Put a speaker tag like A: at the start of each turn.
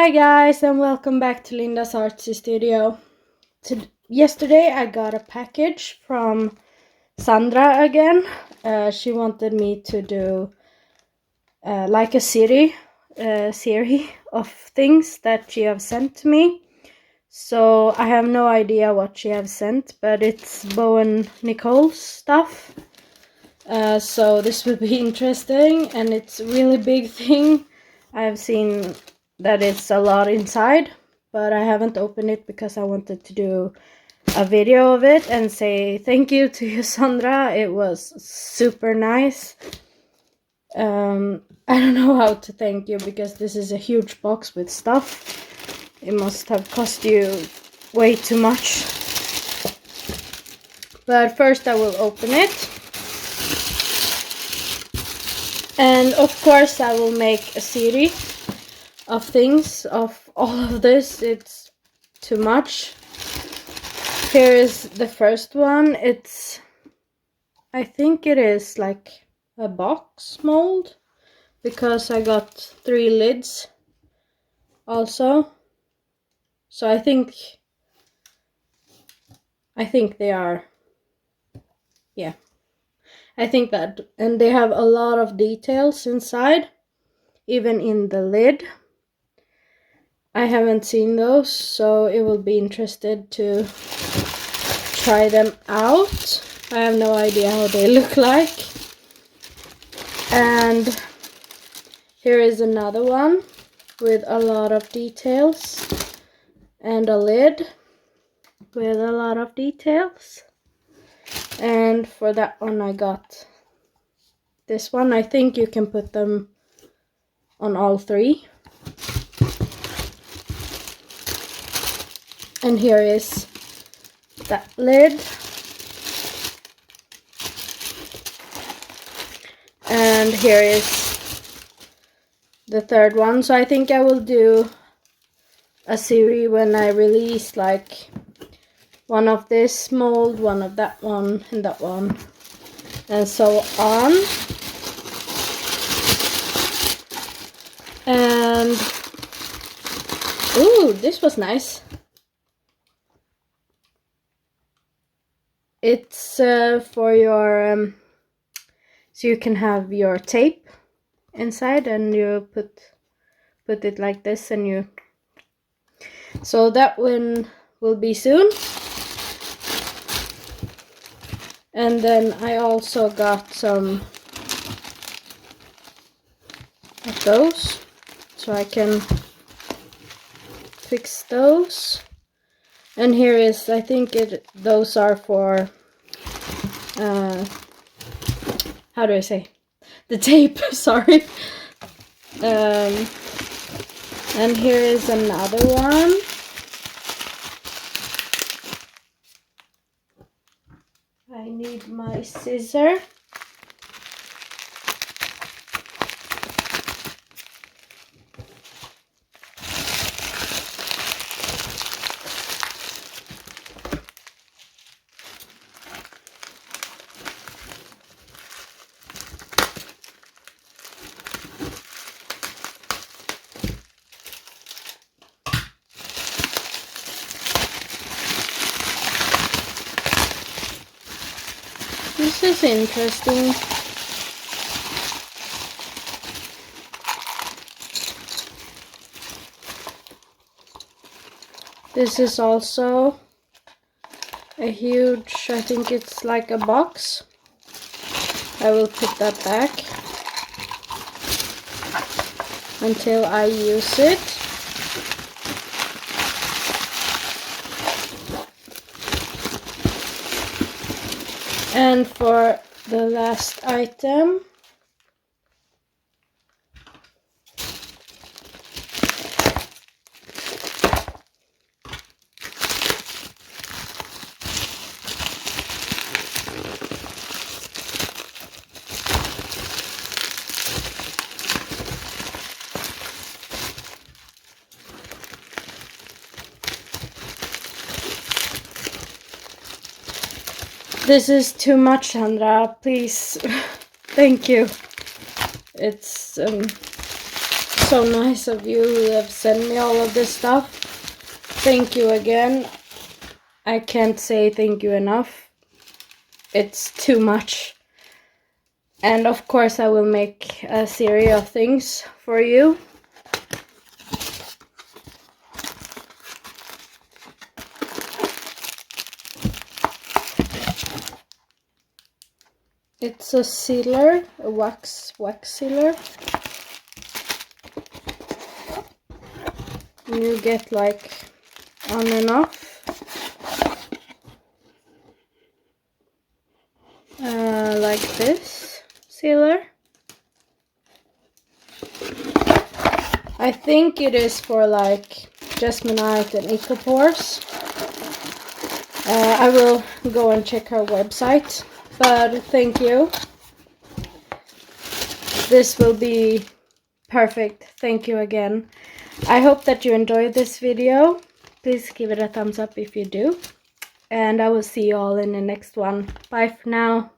A: Hi guys, and welcome back to Lindasartsystudio. Yesterday I got a package from Sandra again. She wanted me to do like a series of things that she have sent to me. So I have no idea what she have sent, but it's Boowan Nicoles stuff. So this will be interesting, and it's a really big thing. I have seen that it's a lot inside, but I haven't opened it because I wanted to do a video of it and say thank you to you, Sandra. It was super nice. I don't know how to thank you because this is a huge box with stuff. It must have cost you way too much. But first I will open it. And of course I will make a series of things of all of this. It's too much. Here is the first one. I think it is like a box mold because I got 3 lids also. So I think they are, yeah. I think that, and they have a lot of details inside, even in the lid. I haven't seen those, so it will be interesting to try them out. I have no idea how they look like. And here is another one with a lot of details and a lid with a lot of details. And for that one I got this one. I think you can put them on all 3. And here is that lid. And here is the third one. So I think I will do a series when I release like one of this mold, one of that one, and that one, and so on. And ooh, this was nice. It's for your so you can have your tape inside, and you put it like this, and you, so that one will be soon. And then I also got some of those, so I can fix those. And here is, I think those are for how do I say, the tape, sorry. And here is another one. I need my scissor. This is interesting. This is also a huge, I think it's like a box. I will put that back until I use it. And for the last item, this is too much, Sandra, please. Thank you. It's so nice of you who have sent me all of this stuff. Thank you again. I can't say thank you enough. It's too much. And of course I will make a series of things for you. It's a sealer, a wax sealer. You get like on and off. Like this sealer. I think it is for like jasminite and ecopores. I will go and check her website, but thank you. This will be perfect. Thank you again. I hope that you enjoyed this video. Please give it a thumbs up if you do. And I will see you all in the next one. Bye for now.